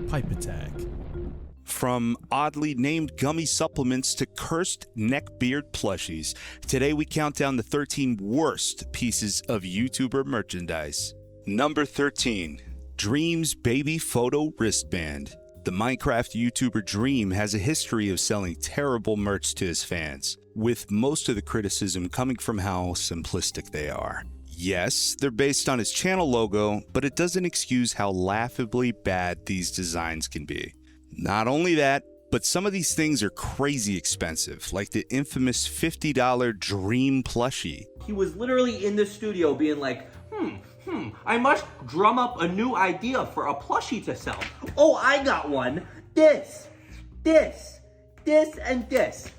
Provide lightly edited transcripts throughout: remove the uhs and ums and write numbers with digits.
PipeAttack. From oddly named gummy supplements to cursed neckbeard plushies, today we count down the 13 worst pieces of YouTuber merchandise. Number 13. Dream's Baby Photo Wristband. The Minecraft YouTuber Dream has a history of selling terrible merch to his fans, with most of the criticism coming from how simplistic they are. Yes, they're based on his channel logo, but it doesn't excuse how laughably bad these designs can be. Not only that, but some of these things are crazy expensive, like the infamous $50 Dream plushie. He was literally in the studio being like, I must drum up a new idea for a plushie to sell. Oh, I got one. This, and this.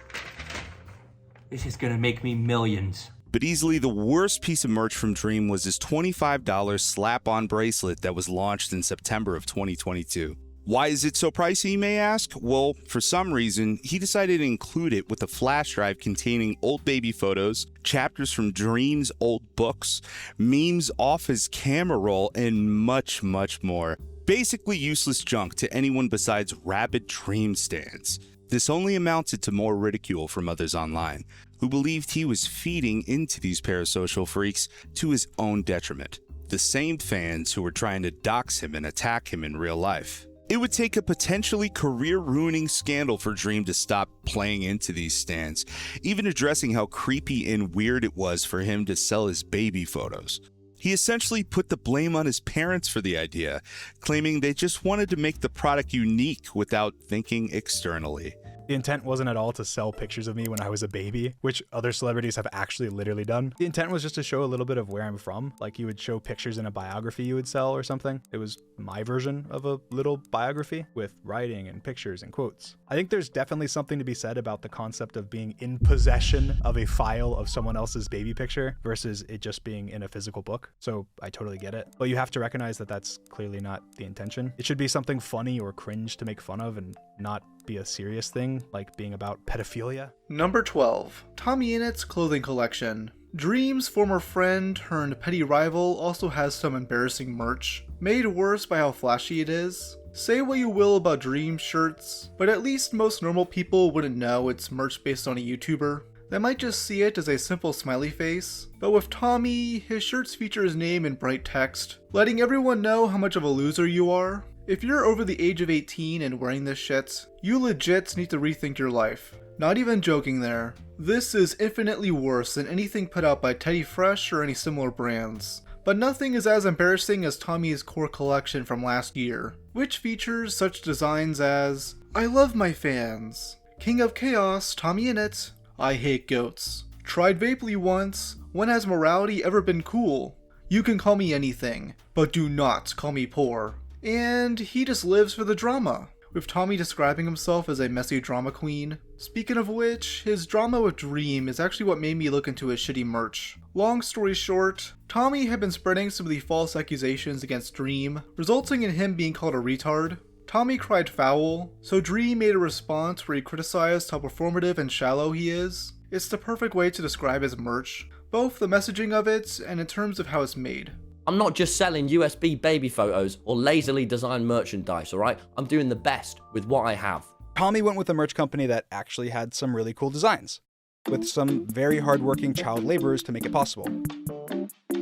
This is gonna make me millions. But easily the worst piece of merch from Dream was his $25 slap-on bracelet that was launched in September of 2022. Why is it so pricey, you may ask? Well, for some reason, he decided to include it with a flash drive containing old baby photos, chapters from Dream's old books, memes off his camera roll, and much, much more. Basically useless junk to anyone besides rabid Dream stans. This only amounted to more ridicule from others online, who believed he was feeding into these parasocial freaks to his own detriment. The same fans who were trying to dox him and attack him in real life. It would take a potentially career-ruining scandal for Dream to stop playing into these stans, even addressing how creepy and weird it was for him to sell his baby photos. He essentially put the blame on his parents for the idea, claiming they just wanted to make the product unique without thinking externally. The intent wasn't at all to sell pictures of me when I was a baby, which other celebrities have actually literally done. The intent was just to show a little bit of where I'm from. Like you would show pictures in a biography you would sell or something. It was my version of a little biography with writing and pictures and quotes. I think there's definitely something to be said about the concept of being in possession of a file of someone else's baby picture versus it just being in a physical book. So I totally get it. But you have to recognize that that's clearly not the intention. It should be something funny or cringe to make fun of and not be a serious thing, like being about pedophilia. Number 12. Tommy Innett's clothing collection. Dream's former friend turned petty rival also has some embarrassing merch, made worse by how flashy it is. Say what you will about Dream shirts, but at least most normal people wouldn't know it's merch based on a YouTuber. They might just see it as a simple smiley face, but with Tommy, his shirts feature his name in bright text, letting everyone know how much of a loser you are. If you're over the age of 18 and wearing this shit, you legit need to rethink your life. Not even joking there. This is infinitely worse than anything put out by Teddy Fresh or any similar brands. But nothing is as embarrassing as Tommy's core collection from last year, which features such designs as I love my fans, King of Chaos, Tommy Innit, I hate goats, tried Vapely once, when has morality ever been cool? You can call me anything, but do not call me poor. And he just lives for the drama, with Tommy describing himself as a messy drama queen. Speaking of which, his drama with Dream is actually what made me look into his shitty merch. Long story short, Tommy had been spreading some of the false accusations against Dream, resulting in him being called a retard. Tommy cried foul, so Dream made a response where he criticized how performative and shallow he is. It's the perfect way to describe his merch, both the messaging of it and in terms of how it's made. I'm not just selling USB baby photos or lazily designed merchandise, alright? I'm doing the best with what I have. Tommy went with a merch company that actually had some really cool designs, with some very hardworking child laborers to make it possible.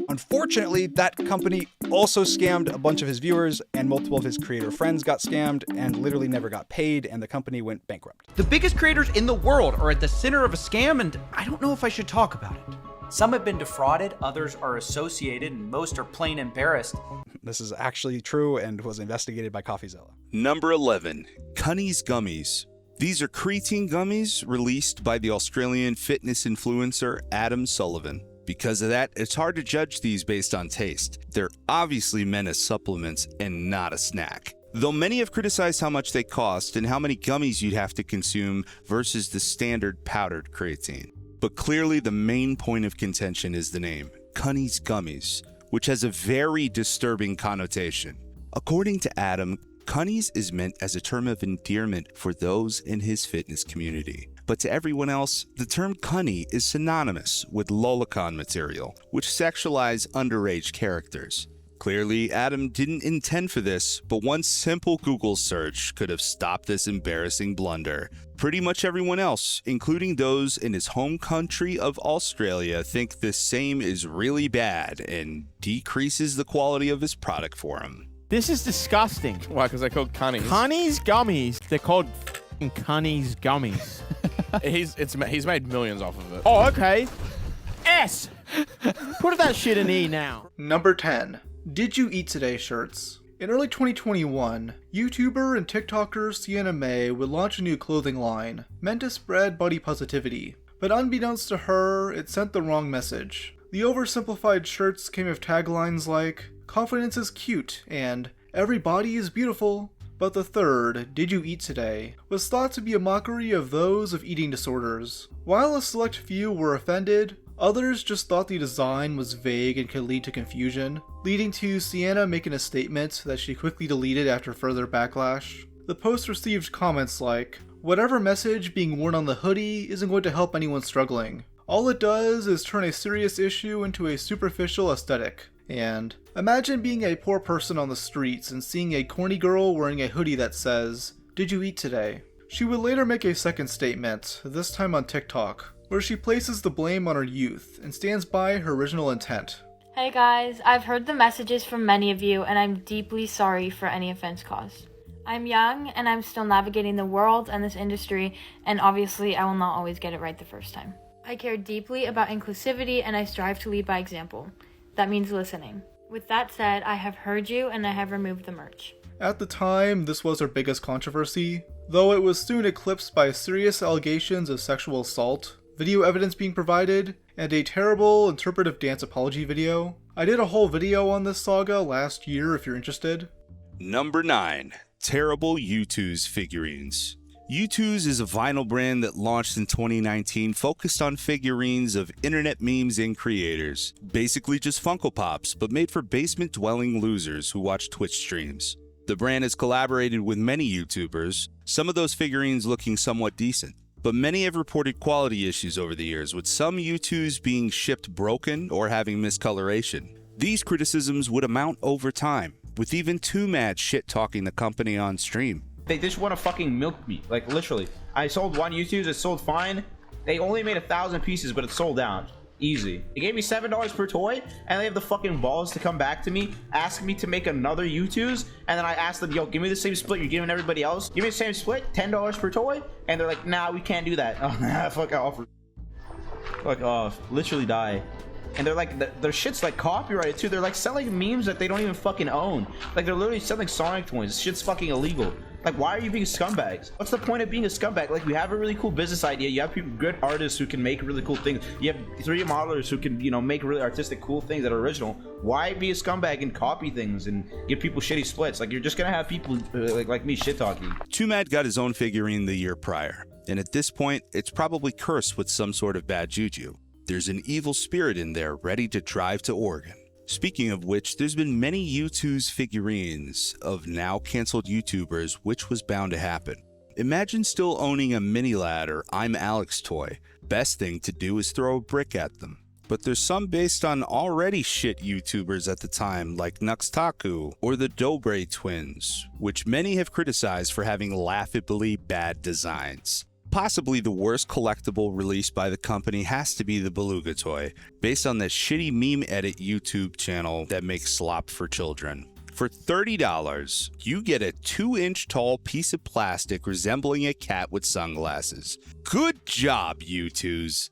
Unfortunately, that company also scammed a bunch of his viewers, and multiple of his creator friends got scammed and literally never got paid, and the company went bankrupt. The biggest creators in the world are at the center of a scam, and I don't know if I should talk about it. Some have been defrauded, others are associated, and most are plain embarrassed. This is actually true and was investigated by CoffeeZilla. Number 11. Cunny's Gummies. These are creatine gummies released by the Australian fitness influencer Adam Sullivan. Because of that, it's hard to judge these based on taste. They're obviously meant as supplements and not a snack. Though many have criticized how much they cost and how many gummies you'd have to consume versus the standard powdered creatine. But clearly the main point of contention is the name, Cunny's Gummies, which has a very disturbing connotation. According to Adam, Cunny's is meant as a term of endearment for those in his fitness community. But to everyone else, the term cunny is synonymous with lolicon material, which sexualize underage characters. Clearly, Adam didn't intend for this, but one simple Google search could have stopped this embarrassing blunder. Pretty much everyone else, including those in his home country of Australia, think this same is really bad and decreases the quality of his product for him. This is disgusting. Why? Because I called Cunnies. Cunnies gummies. They're called f***ing Cunnies gummies. He's made millions off of it. Oh, okay. S. Put that shit in E now. Number 10. Did You Eat Today shirts. In early 2021, YouTuber and TikToker Sienna May would launch a new clothing line, meant to spread body positivity. But unbeknownst to her, it sent the wrong message. The oversimplified shirts came with taglines like, "Confidence is cute," and "Every body is beautiful." But the third, "Did you eat today?" was thought to be a mockery of those of eating disorders. While a select few were offended, others just thought the design was vague and could lead to confusion, leading to Sienna making a statement that she quickly deleted after further backlash. The post received comments like, "Whatever message being worn on the hoodie isn't going to help anyone struggling. All it does is turn a serious issue into a superficial aesthetic." And, "Imagine being a poor person on the streets and seeing a corny girl wearing a hoodie that says, 'Did you eat today?'" She would later make a second statement, this time on TikTok, where she places the blame on her youth and stands by her original intent. Hey guys, I've heard the messages from many of you and I'm deeply sorry for any offense caused. I'm young and I'm still navigating the world and this industry, and obviously I will not always get it right the first time. I care deeply about inclusivity and I strive to lead by example. That means listening. With that said, I have heard you and I have removed the merch. At the time, this was her biggest controversy, though it was soon eclipsed by serious allegations of sexual assault, video evidence being provided, and a terrible interpretive dance apology video. I did a whole video on this saga last year if you're interested. Number 9. Terrible U2's figurines. U2's is a vinyl brand that launched in 2019 focused on figurines of internet memes and creators. Basically just Funko Pops, but made for basement-dwelling losers who watch Twitch streams. The brand has collaborated with many YouTubers, some of those figurines looking somewhat decent. But many have reported quality issues over the years, with some U2s being shipped broken or having miscoloration. These criticisms would amount over time, with even 2Mad shit-talking the company on stream. They just want to fucking milk me, like literally. I sold one YouTube, it sold fine. They only made 1,000 pieces, but it sold out. Easy. They gave me $7 per toy, and they have the fucking balls to come back to me, ask me to make another YouTube's, and then I asked them, yo, give me the same split you're giving everybody else. Give me the same split, $10 per toy, and they're like, nah, we can't do that. Oh, nah, fuck off. Fuck off. Literally die. And they're like, their shit's like copyrighted too. They're like selling memes that they don't even fucking own. Like they're literally selling Sonic toys. This shit's fucking illegal. Like, why are you being scumbags? What's the point of being a scumbag? Like, you have a really cool business idea. You have people, good artists who can make really cool things. You have 3D modelers who can, you know, make really artistic, cool things that are original. Why be a scumbag and copy things and give people shitty splits? Like, you're just gonna have people like me shit talking. 2Mad got his own figurine the year prior, and at this point, it's probably cursed with some sort of bad juju. There's an evil spirit in there ready to drive to Oregon. Speaking of which, there's been many U2's figurines of now canceled YouTubers, which was bound to happen. Imagine still owning a Mini-Lad or I'm Alex toy. Best thing to do is throw a brick at them. But there's some based on already shit YouTubers at the time, like Nuxtaku or the Dobre twins, which many have criticized for having laughably bad designs. Possibly the worst collectible released by the company has to be the Beluga toy, based on the shitty meme edit YouTube channel that makes slop for children. For $30, you get a 2-inch tall piece of plastic resembling a cat with sunglasses. Good job, U2s.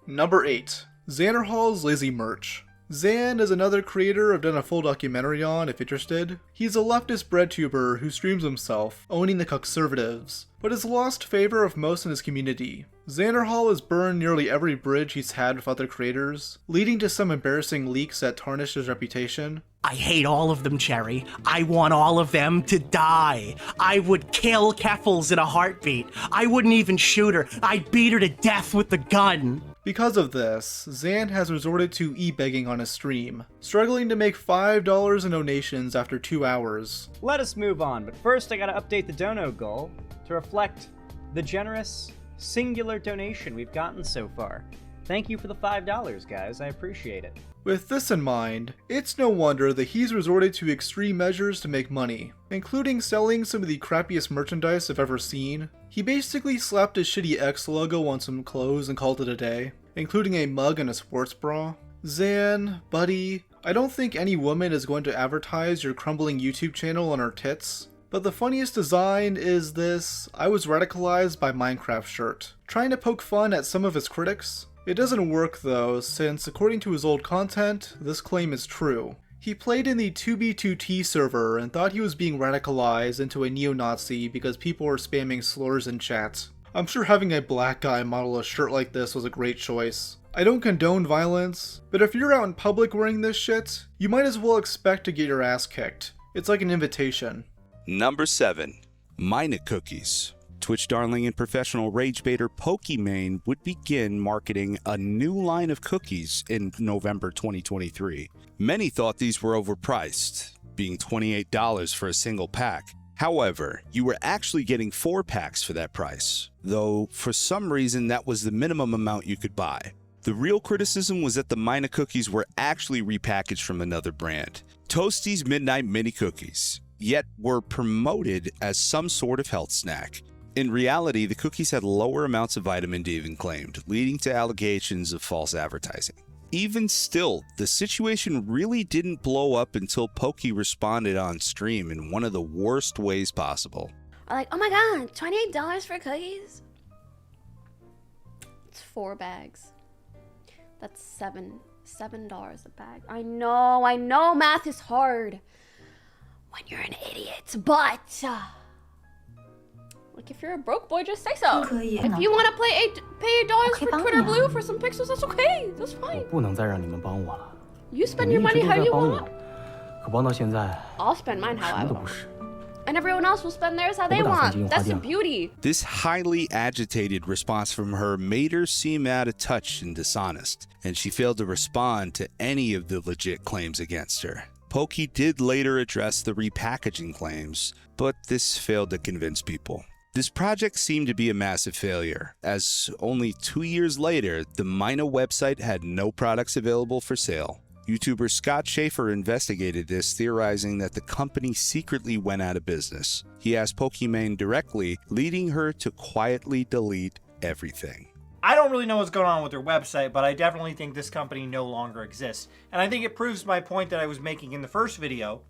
Number 8. Xanderhall's Lazy Merch. Xan is another creator I've done a full documentary on if interested. He's a leftist breadtuber who streams himself, owning the Conservatives, but has lost favor of most in his community. Xanderhall has burned nearly every bridge he's had with other creators, leading to some embarrassing leaks that tarnished his reputation. I hate all of them, Cherry. I want all of them to die. I would kill Keffels in a heartbeat. I wouldn't even shoot her. I'd beat her to death with the gun. Because of this, Xan has resorted to e-begging on his stream, struggling to make $5 in donations after 2 hours. Let us move on, but first I gotta update the dono goal to reflect the generous, singular donation we've gotten so far. Thank you for the $5, guys. I appreciate it. With this in mind, it's no wonder that he's resorted to extreme measures to make money, including selling some of the crappiest merchandise I've ever seen. He basically slapped his shitty X logo on some clothes and called it a day, including a mug and a sports bra. Zan, buddy, I don't think any woman is going to advertise your crumbling YouTube channel on her tits. But the funniest design is this I was radicalized by Minecraft shirt, trying to poke fun at some of his critics. It doesn't work though, since according to his old content, this claim is true. He played in the 2B2T server and thought he was being radicalized into a neo-Nazi because people were spamming slurs in chat. I'm sure having a black guy model a shirt like this was a great choice. I don't condone violence, but if you're out in public wearing this shit, you might as well expect to get your ass kicked. It's like an invitation. Number 7. Mina Cookies. Twitch darling and professional rage baiter Pokimane would begin marketing a new line of cookies in November 2023. Many thought these were overpriced, being $28 for a single pack. However, you were actually getting 4 packs for that price, though for some reason that was the minimum amount you could buy. The real criticism was that the Mina cookies were actually repackaged from another brand, Toasties Midnight Mini Cookies, yet were promoted as some sort of health snack. In reality, the cookies had lower amounts of vitamin D than claimed, leading to allegations of false advertising. Even still, the situation really didn't blow up until Pokey responded on stream in one of the worst ways possible. Like, oh my god, $28 for cookies? It's 4 bags. That's $7 a bag. I know math is hard when you're an idiot, but like if you're a broke boy, just say so. If you want to pay $8 for Twitter Blue for some pixels, that's okay. That's fine. You spend your money how you want. I'll spend mine how I want. And everyone else will spend theirs how they want. That's the beauty. This highly agitated response from her made her seem out of touch and dishonest, and she failed to respond to any of the legit claims against her. Pokey did later address the repackaging claims, but this failed to convince people. This project seemed to be a massive failure, as only 2 years later, the Mina website had no products available for sale. YouTuber Scott Schaefer investigated this, theorizing that the company secretly went out of business. He asked Pokimane directly, leading her to quietly delete everything. I don't really know what's going on with their website, but I definitely think this company no longer exists. And I think it proves my point that I was making in the first video,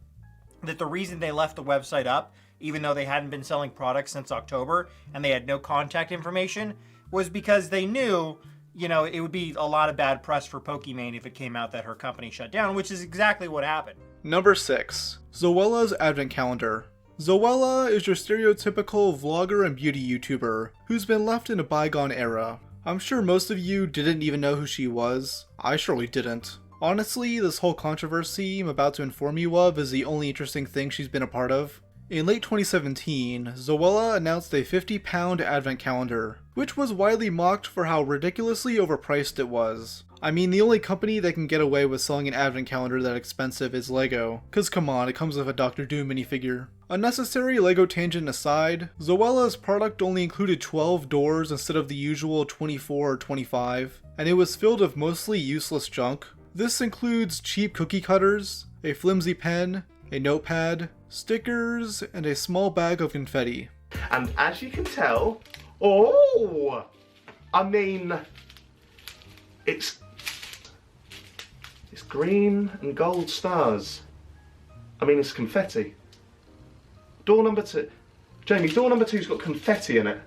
that the reason they left the website up, even though they hadn't been selling products since October and they had no contact information, was because they knew, you know, it would be a lot of bad press for Pokimane if it came out that her company shut down, which is exactly what happened. Number 6. Zoella's Advent Calendar. Zoella is your stereotypical vlogger and beauty YouTuber who's been left in a bygone era. I'm sure most of you didn't even know who she was. I surely didn't. Honestly, this whole controversy I'm about to inform you of is the only interesting thing she's been a part of. In late 2017, Zoella announced a 50-pound advent calendar, which was widely mocked for how ridiculously overpriced it was. I mean, the only company that can get away with selling an advent calendar that expensive is LEGO, cause come on, it comes with a Dr. Doom minifigure. Unnecessary LEGO tangent aside, Zoella's product only included 12 doors instead of the usual 24 or 25, and it was filled with mostly useless junk. This includes cheap cookie cutters, a flimsy pen, a notepad, stickers, and a small bag of confetti. And as you can tell, I mean, it's green and gold stars. I mean, it's confetti. Door number 2. Jamie, door number 2's got confetti in it.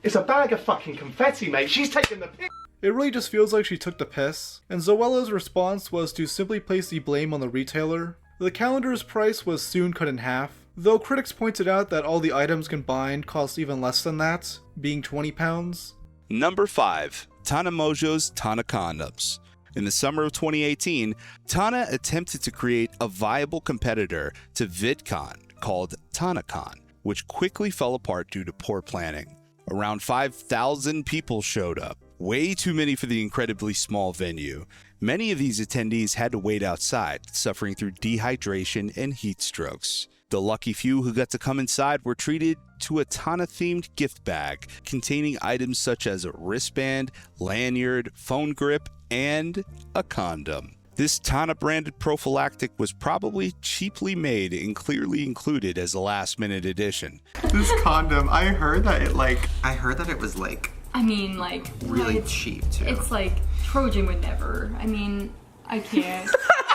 It's a bag of fucking confetti, mate. She's taking the piss. It really just feels like she took the piss, and Zoella's response was to simply place the blame on the retailer. The calendar's price was soon cut in half, though critics pointed out that all the items combined cost even less than that, being £20. Number 5. Tana Mojo's Tana Condoms. In the summer of 2018, Tana attempted to create a viable competitor to VidCon called TanaCon, which quickly fell apart due to poor planning. Around 5,000 people showed up, way too many for the incredibly small venue. Many of these attendees had to wait outside, suffering through dehydration and heat strokes. The lucky few who got to come inside were treated to a Tana-themed gift bag containing items such as a wristband, lanyard, phone grip, and a condom. This Tana-branded prophylactic was probably cheaply made and clearly included as a last-minute addition. This condom, I heard that it was like I mean, like, really cheap too. It's like Trojan would never. I mean, I can't.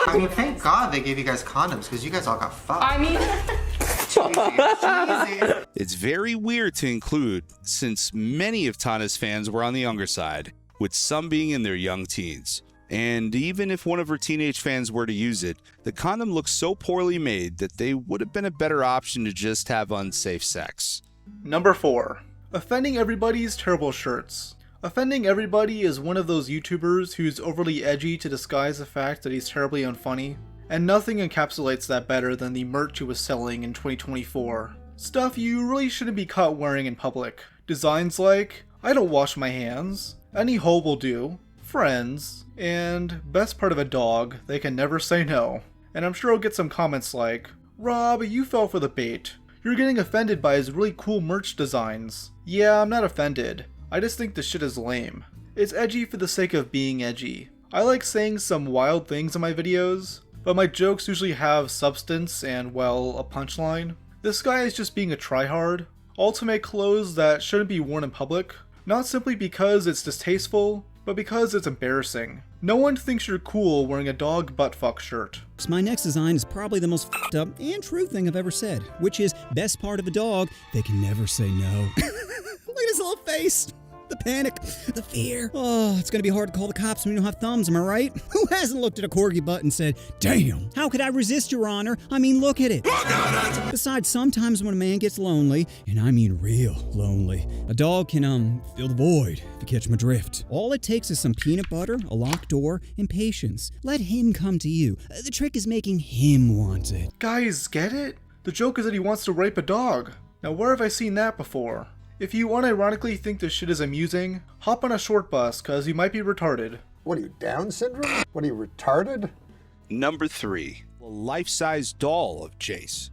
I mean, thank God they gave you guys condoms because you guys all got fucked. I mean, cheesy. It's very weird to include since many of Tana's fans were on the younger side, with some being in their young teens. And even if one of her teenage fans were to use it, the condom looks so poorly made that they would have been a better option to just have unsafe sex. Number 4. Offending Everybody's terrible shirts. Offending Everybody is one of those YouTubers who's overly edgy to disguise the fact that he's terribly unfunny, and nothing encapsulates that better than the merch he was selling in 2024. Stuff you really shouldn't be caught wearing in public. Designs like, I don't wash my hands, any hole will do, friends, and best part of a dog, they can never say no. And I'm sure I'll get some comments like, Rob, you fell for the bait. You're getting offended by his really cool merch designs. Yeah, I'm not offended. I just think the shit is lame. It's edgy for the sake of being edgy. I like saying some wild things in my videos, but my jokes usually have substance and, well, a punchline. This guy is just being a tryhard, all to make clothes that shouldn't be worn in public, not simply because it's distasteful, but because it's embarrassing. No one thinks you're cool wearing a dog buttfuck shirt. My next design is probably the most f***ed up and true thing I've ever said, which is, best part of a dog, they can never say no. Look at his little face. The panic, the fear. Oh, it's gonna be hard to call the cops when you don't have thumbs, am I right? Who hasn't looked at a corgi butt and said, damn, how could I resist, Your Honor? I mean, look at it. Look at it! Besides, sometimes when a man gets lonely, and I mean real lonely, a dog can, fill the void, if you catch my drift. All it takes is some peanut butter, a locked door, and patience. Let him come to you. The trick is making him want it. Guys, get it? The joke is that he wants to rape a dog. Now, where have I seen that before? If you unironically think this shit is amusing, hop on a short bus, cause you might be retarded. What are you, Down syndrome? What are you, retarded? Number 3. A life-size doll of Jace.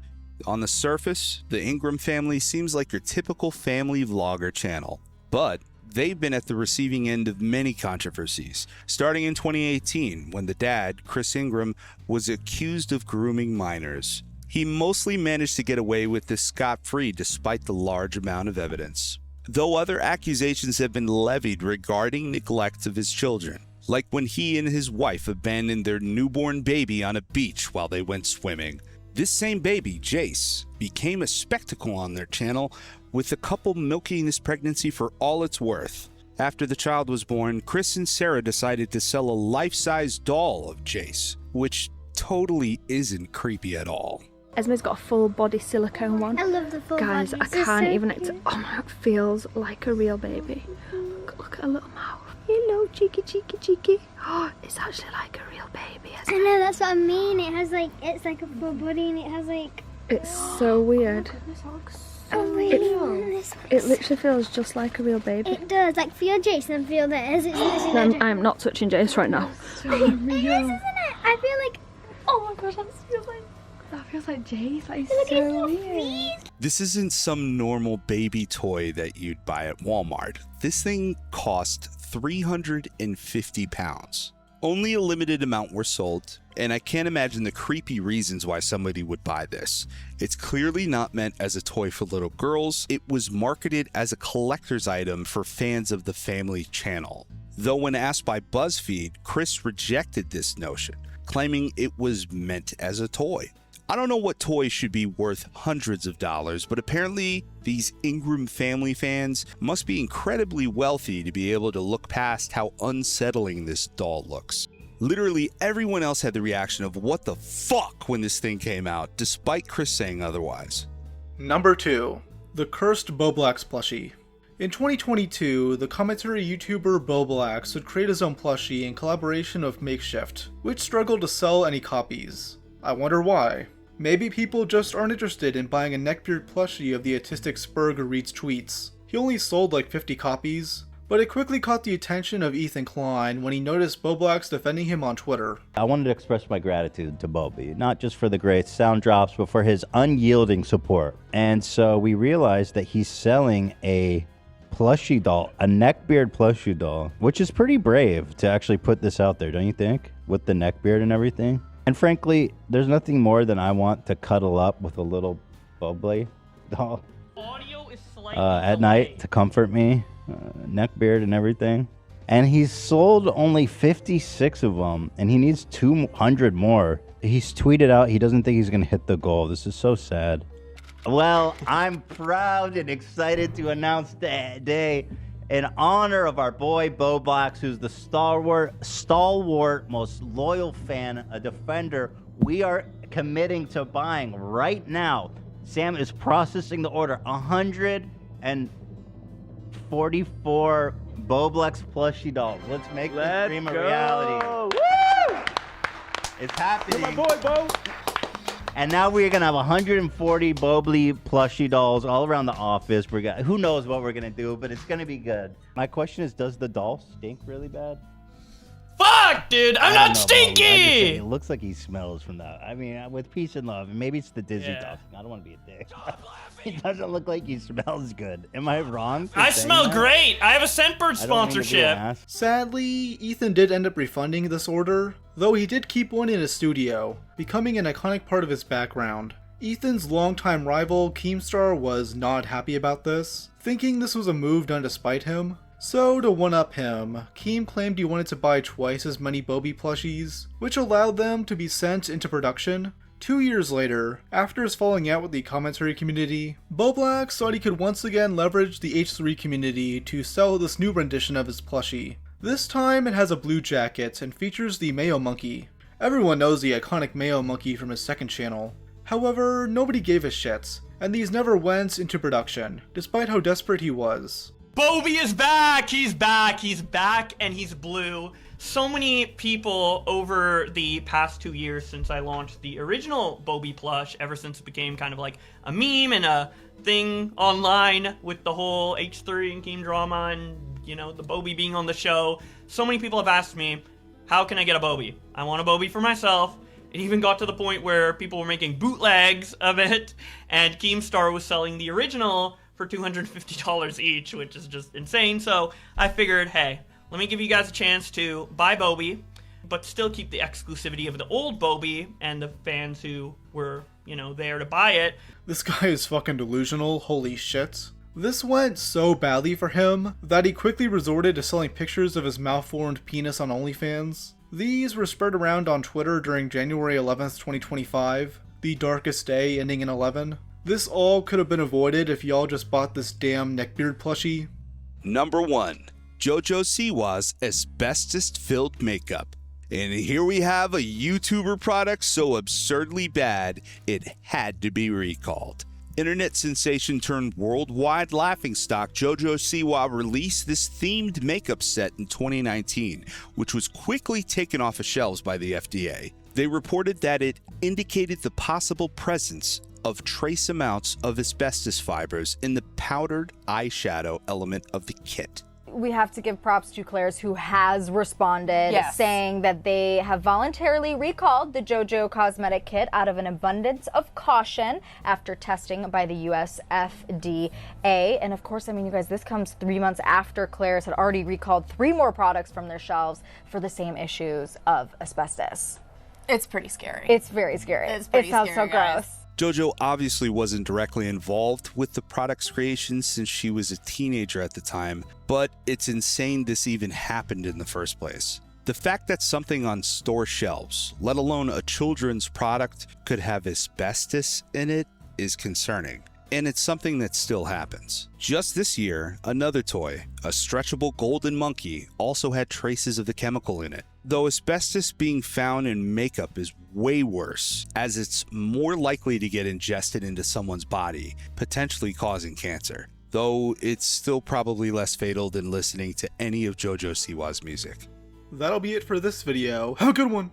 On the surface, the Ingram family seems like your typical family vlogger channel, but they've been at the receiving end of many controversies, starting in 2018 when the dad, Chris Ingram, was accused of grooming minors. He mostly managed to get away with this scot-free despite the large amount of evidence, though other accusations have been levied regarding neglect of his children, like when he and his wife abandoned their newborn baby on a beach while they went swimming. This same baby, Jace, became a spectacle on their channel, with the couple milking this pregnancy for all it's worth. After the child was born, Chris and Sarah decided to sell a life-size doll of Jace, which totally isn't creepy at all. Esme's got a full body silicone one. I love the full Guys, body. I can't even. Oh my, it feels like a real baby. Look at her little mouth. Hello, cheeky, cheeky, cheeky. Oh, it's actually like a real baby. I know, that's what I mean. It has like, it's like a full body and it has like... It's so weird. Oh my God. It literally feels just like a real baby. It does. Like, feel Jason and feel this. I'm not touching Jace right now. It is, isn't it? I feel like... Oh my gosh, that feels like Jace. That is so weird. This isn't some normal baby toy that you'd buy at Walmart. This thing cost £350. Only a limited amount were sold, and I can't imagine the creepy reasons why somebody would buy this. It's clearly not meant as a toy for little girls. It was marketed as a collector's item for fans of the family channel. Though when asked by BuzzFeed, Chris rejected this notion, claiming it was meant as a toy. I don't know what toys should be worth hundreds of dollars, but apparently these Ingram family fans must be incredibly wealthy to be able to look past how unsettling this doll looks. Literally everyone else had the reaction of what the fuck when this thing came out, despite Chris saying otherwise. Number 2. The Cursed Boblax plushie. In 2022, the commentary YouTuber Boblax would create his own plushie in collaboration with Makeshift, which struggled to sell any copies. I wonder why. Maybe people just aren't interested in buying a neckbeard plushie of the autistic Spurg who reads tweets. He only sold like 50 copies, But it quickly caught the attention of Ethan Klein when he noticed Boblax defending him on Twitter. I wanted to express my gratitude to Bobby, not just for the great sound drops, but for his unyielding support. And so we realized that he's selling a plushie doll, a neckbeard plushie doll, which is pretty brave to actually put this out there, don't you think? With the neckbeard and everything. And frankly, there's nothing more than I want to cuddle up with a little Bobley doll at night to comfort me, neckbeard and everything. And he's sold only 56 of them, and he needs 200 more. He's tweeted out he doesn't think he's going to hit the goal. This is so sad. Well, I'm proud and excited to announce today, in honor of our boy Boblax, who's the stalwart, most loyal fan, a defender, we are committing to buying right now. Sam is processing the order, 144 Boblax plushie dolls. Let's make this dream a reality. Woo! It's happening. You're my boy, Bo. And now we're gonna have 140 Bobley plushie dolls all around the office. Who knows what we're gonna do, but it's gonna be good. My question is, does the doll stink really bad? Fuck, dude, I'm not stinky! It looks like he smells from that. I mean, with peace and love, and maybe it's the Disney talking. I don't want to be a dick. He doesn't look like he smells good. Am I wrong? I smell great. I have a Scentbird sponsorship. Sadly, Ethan did end up refunding this order, though he did keep one in his studio, becoming an iconic part of his background. Ethan's longtime rival, Keemstar, was not happy about this, thinking this was a move done to spite him. So, to one-up him, Keem claimed he wanted to buy twice as many Bobby plushies, which allowed them to be sent into production. 2 years later, after his falling out with the commentary community, Boblax thought he could once again leverage the H3 community to sell this new rendition of his plushie. This time it has a blue jacket and features the Mayo Monkey. Everyone knows the iconic Mayo Monkey from his second channel. However, nobody gave a shit, and these never went into production, despite how desperate he was. Bobby is back! He's back! He's back, and he's blue. So many people over the past 2 years since I launched the original Bobby plush, ever since it became kind of like a meme and a thing online with the whole H3 and Keem drama and, you know, the Bobby being on the show. So many people have asked me, how can I get a Bobby? I want a Bobby for myself. It even got to the point where people were making bootlegs of it, and Keemstar was selling the original for $250 each, which is just insane. So I figured, hey, let me give you guys a chance to buy Bobby, but still keep the exclusivity of the old Bobby and the fans who were, you know, there to buy it. This guy is fucking delusional, holy shit. This went so badly for him that he quickly resorted to selling pictures of his malformed penis on OnlyFans. These were spread around on Twitter during January 11th, 2025, the darkest day ending in 11. This all could have been avoided if y'all just bought this damn neckbeard plushie. Number 1. JoJo Siwa's asbestos-filled makeup. And here we have a YouTuber product so absurdly bad, it had to be recalled. Internet sensation turned worldwide laughingstock JoJo Siwa released this themed makeup set in 2019, which was quickly taken off of shelves by the FDA. They reported that it indicated the possible presence of trace amounts of asbestos fibers in the powdered eyeshadow element of the kit. We have to give props to Claire's, who has responded, saying that they have voluntarily recalled the JoJo cosmetic kit out of an abundance of caution after testing by the US FDA. And of course, I mean, you guys, this comes 3 months after Claire's had already recalled 3 more products from their shelves for the same issues of asbestos. It's pretty scary. It's very scary. It's pretty it sounds scary, so guys. gross. JoJo obviously wasn't directly involved with the product's creation since she was a teenager at the time, but it's insane this even happened in the first place. The fact that something on store shelves, let alone a children's product, could have asbestos in it is concerning. And it's something that still happens. Just this year, another toy, a stretchable golden monkey, also had traces of the chemical in it. Though asbestos being found in makeup is way worse, as it's more likely to get ingested into someone's body, potentially causing cancer. Though it's still probably less fatal than listening to any of JoJo Siwa's music. That'll be it for this video. Have a good one!